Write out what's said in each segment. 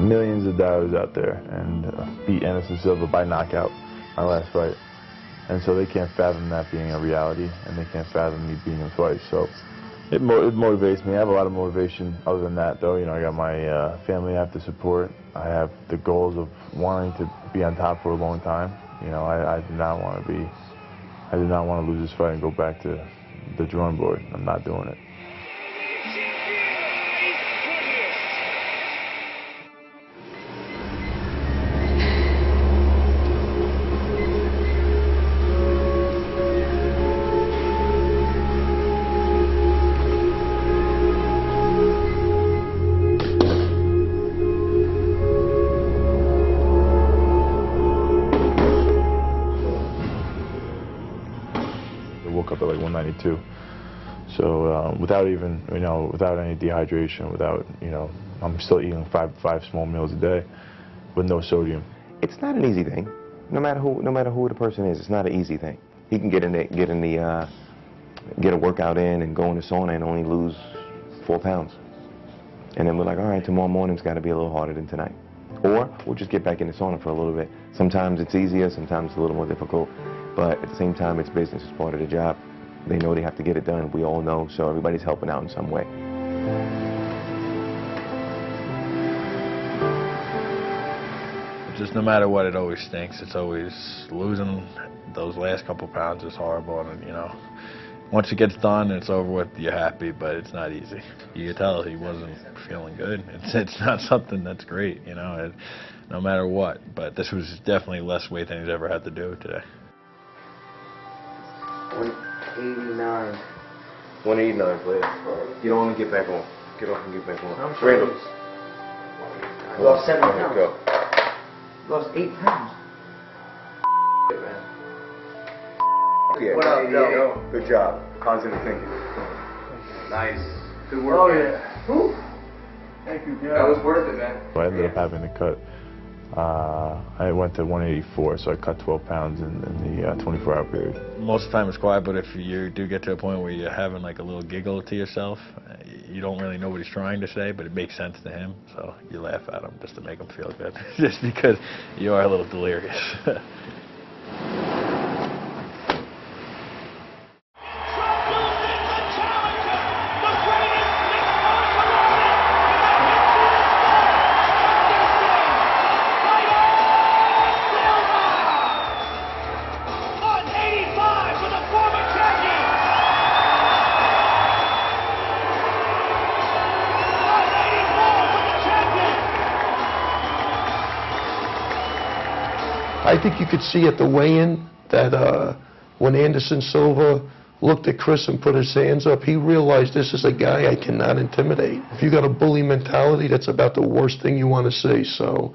millions of dollars out there and beat Anderson Silva by knockout my last fight. And so they can't fathom that being a reality, and they can't fathom me beating him twice. So it motivates me. I have a lot of motivation other than that, though. You know, I got my family I have to support. I have the goals of wanting to be on top for a long time. You know, I did not want to lose this fight and go back to the drawing board. I'm not doing it. Woke up at like 192, so without even, you know, without any dehydration, without, you know, I'm still eating five small meals a day with no sodium. It's not an easy thing, no matter who the person is. It's not an easy thing. He can get a workout in and go in the sauna and only lose 4 pounds, and then we're like, all right, tomorrow morning's got to be a little harder than tonight, or we'll just get back in the sauna for a little bit. Sometimes it's easier, sometimes it's a little more difficult. But at the same time, it's business. It's part of the job. They know they have to get it done. We all know, so everybody's helping out in some way. Just no matter what, it always stinks. It's always losing. Those last couple pounds is horrible, and you know, once it gets done and it's over with, you're happy, but it's not easy. You could tell he wasn't feeling good. It's not something that's great, you know, no matter what. But this was definitely less weight than he's ever had to do today. 189. 189, please. You don't want to get back on. Get off and get back on. I'm sure lost 7 pounds. Go. Lost 8 pounds. Yeah, what up, Joe? Good job. Constantly thinking. Nice. Good work. Oh, yeah. Whew. Thank you, Joe. That was worth it, man. I ended up having to cut. I went to 184, so I cut 12 pounds in the 24-hour period. Most of the time it's quiet, but if you do get to a point where you're having like a little giggle to yourself, you don't really know what he's trying to say, but it makes sense to him, so you laugh at him just to make him feel good, just because you are a little delirious. I think you could see at the weigh-in that when Anderson Silva looked at Chris and put his hands up, he realized this is a guy I cannot intimidate. If you got a bully mentality, that's about the worst thing you want to see. So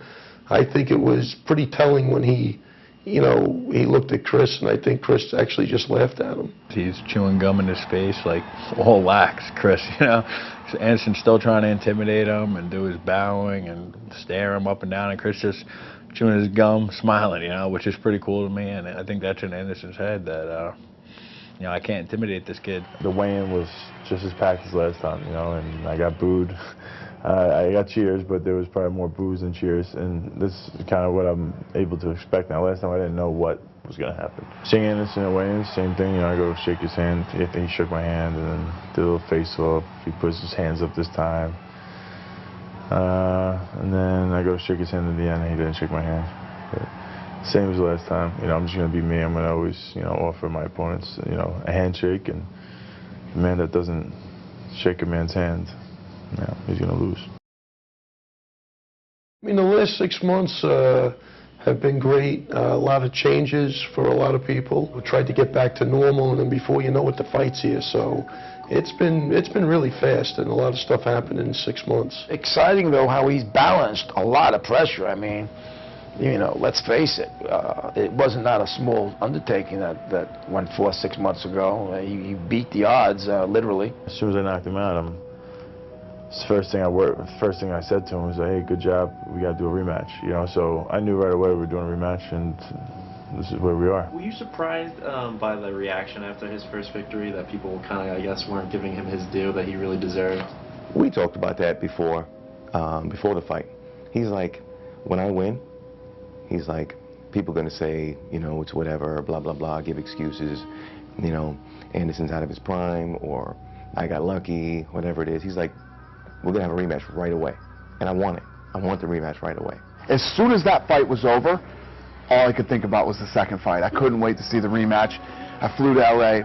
I think it was pretty telling when he looked at Chris, and I think Chris actually just laughed at him. He's chewing gum in his face, like all lax, Chris, you know. Anderson's still trying to intimidate him and do his bowing and stare him up and down, and Chris just chewing his gum, smiling, you know, which is pretty cool to me, and I think that's in Anderson's head that, you know, I can't intimidate this kid. The weigh-in was just as packed as last time, you know, and I got booed. I got cheers, but there was probably more boos than cheers, and this is kind of what I'm able to expect now. Last time I didn't know what was going to happen. Seeing Anderson at weigh-ins, same thing, you know, I go shake his hand. I think he shook my hand and then did a little face-off. He puts his hands up this time. And then I go shake his hand at the end, and he didn't shake my hand. But same as the last time. You know, I'm just going to be me. I'm going to always, you know, offer my opponents, you know, a handshake, and the man that doesn't shake a man's hand, you know, he's going to lose. I mean, the last 6 months have been great. A lot of changes for a lot of people. We tried to get back to normal, and then before you know it, the fight's here. So it's been really fast, and a lot of stuff happened in 6 months. Exciting, though, how he's balanced a lot of pressure. I mean, you know, let's face it, it was not a small undertaking that went forth 6 months ago. He beat the odds, literally. As soon as I knocked him out, the first thing I said to him was, hey, good job, we got to do a rematch, you know. So I knew right away we were doing a rematch, and this is where we are. Were you surprised by the reaction after his first victory, that people kind of, I guess, weren't giving him his due that he really deserved? We talked about that before the fight. He's like, when I win, he's like, people are going to say, you know, it's whatever, blah, blah, blah, give excuses, you know, Anderson's out of his prime, or I got lucky, whatever it is. He's like, we're going to have a rematch right away. And I want it. I want the rematch right away. As soon as that fight was over, all I could think about was the second fight. I couldn't wait to see the rematch. I flew to LA,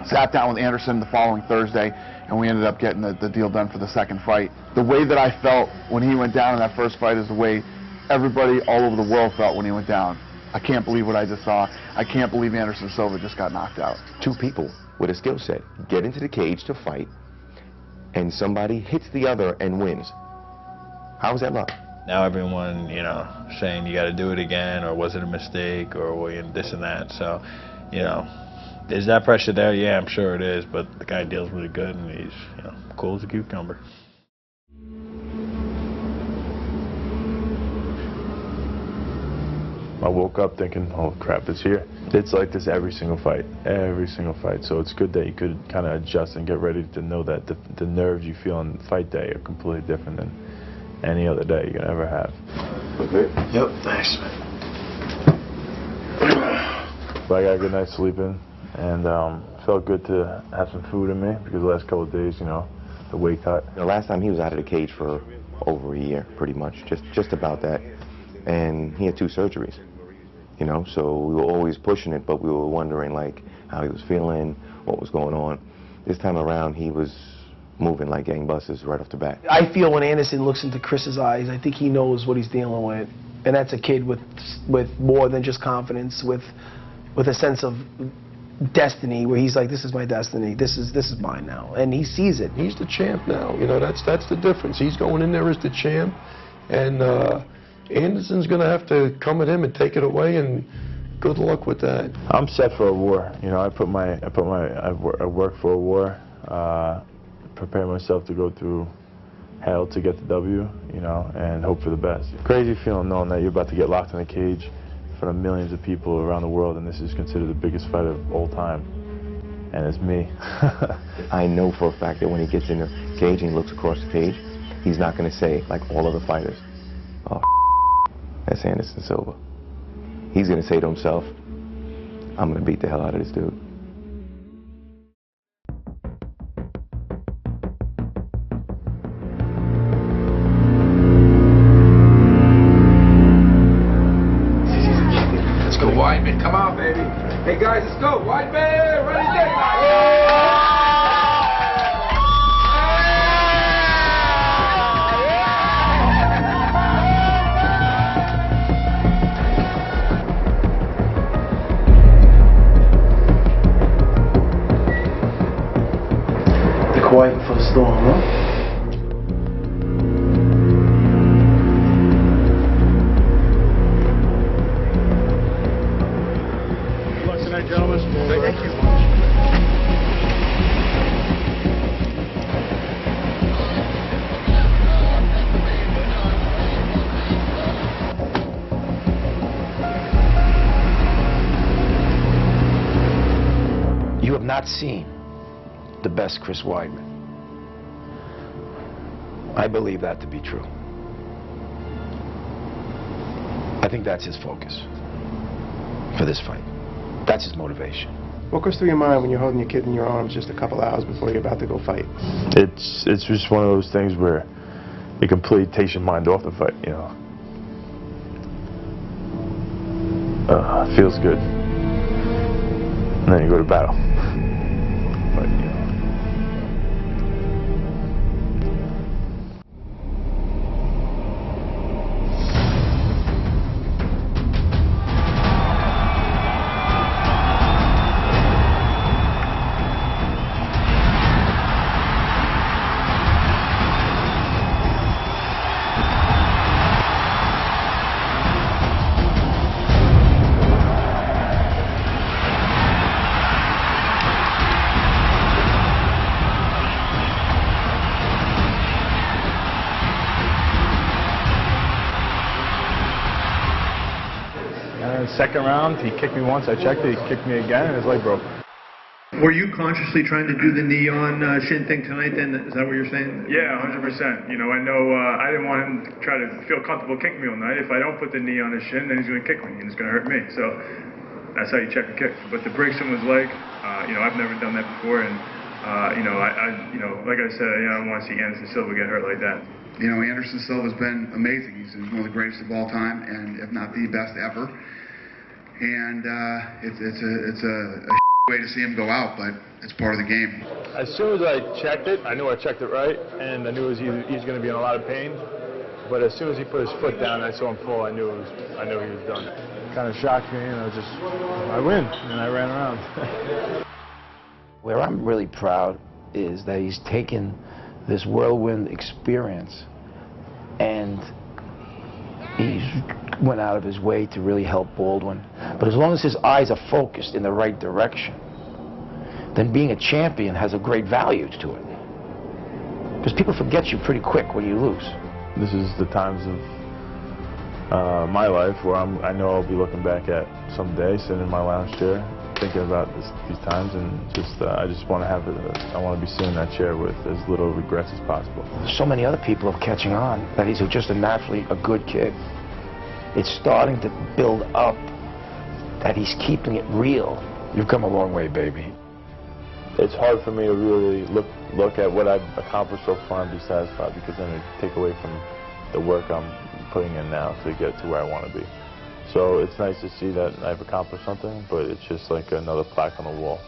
sat down with Anderson the following Thursday, and we ended up getting the deal done for the second fight. The way that I felt when he went down in that first fight is the way everybody all over the world felt when he went down. I can't believe what I just saw. I can't believe Anderson Silva just got knocked out. Two people with a skill set get into the cage to fight, and somebody hits the other and wins. How is that luck? Now everyone, you know, saying you got to do it again, or was it a mistake, or well, you know, this and that. So, you know, is that pressure there? Yeah, I'm sure it is. But the guy deals really good, and he's, you know, cool as a cucumber. I woke up thinking, oh crap, it's here. It's like this every single fight. So it's good that you could kind of adjust and get ready to know that the nerves you feel on fight day are completely different than any other day you can ever have. Okay. Yep, thanks. But I got a good night's sleeping, and felt good to have some food in me because the last couple of days, you know, the weight cut. The last time he was out of the cage for over a year, pretty much, just about that. And he had 2 surgeries, you know, so we were always pushing it, but we were wondering, like, how he was feeling, what was going on. This time around, he was moving like gangbusters right off the bat. I feel when Anderson looks into Chris's eyes, I think he knows what he's dealing with. And that's a kid with more than just confidence, with a sense of destiny, where he's like, this is my destiny, this is mine now. And he sees it. He's the champ now, you know, that's the difference. He's going in there as the champ, and Anderson's going to have to come at him and take it away, and good luck with that. I'm set for a war. You know, I work for a war, prepare myself to go through hell to get the W, you know, and hope for the best. Crazy feeling knowing that you're about to get locked in a cage in front of millions of people around the world, and this is considered the biggest fight of all time, and it's me. I know for a fact that when he gets in the cage and he looks across the cage, he's not going to say, like all other fighters, oh, that's Anderson Silva. He's going to say to himself, I'm going to beat the hell out of this dude. Let's go, Weidman. Come on, baby. Hey, guys, let's go. Weidman, ready, steady. Quiet for the storm, huh? Good luck tonight, gentlemen. Thank you. You have not seen the best Chris Weidman. I believe that to be true. I think that's his focus for this fight. That's his motivation. What goes through your mind when you're holding your kid in your arms just a couple hours before you're about to go fight? It's just one of those things where it completely takes your mind off the fight, you know. It feels good. And then you go to battle. But, you know. Second round, he kicked me once, I checked it, he kicked me again, and his leg broke. Were you consciously trying to do the knee on shin thing tonight then? Is that what you're saying? Yeah, 100%. You know, I know I didn't want him to try to feel comfortable kicking me all night. If I don't put the knee on his shin, then he's going to kick me and it's going to hurt me. So that's how you check a kick. But the breaks in his leg, you know, I've never done that before. And, you know, you know, like I said, I don't want to see Anderson Silva get hurt like that. You know, Anderson Silva's been amazing. He's one of the greatest of all time, and if not the best ever. And it's a way to see him go out, but it's part of the game. As soon as I checked it, I knew I checked it right, and I knew he's going to be in a lot of pain. But as soon as he put his foot down and I saw him pull, I knew he was done. It kind of shocked me, and I win, and I ran around. Where I'm really proud is that he's taken this whirlwind experience and he went out of his way to really help Baldwin. But as long as his eyes are focused in the right direction, then being a champion has a great value to it. Because people forget you pretty quick when you lose. This is the times of my life where I know I'll be looking back at someday, sitting in my lounge chair, thinking about these times, and I just want to I want to be sitting in that chair with as little regrets as possible. So many other people are catching on that he's just naturally a good kid. It's starting to build up that he's keeping it real. You've come a long way, baby. It's hard for me to really look at what I've accomplished so far and be satisfied, because then it take away from the work I'm putting in now to get to where I want to be. So it's nice to see that I've accomplished something, but it's just like another plaque on the wall.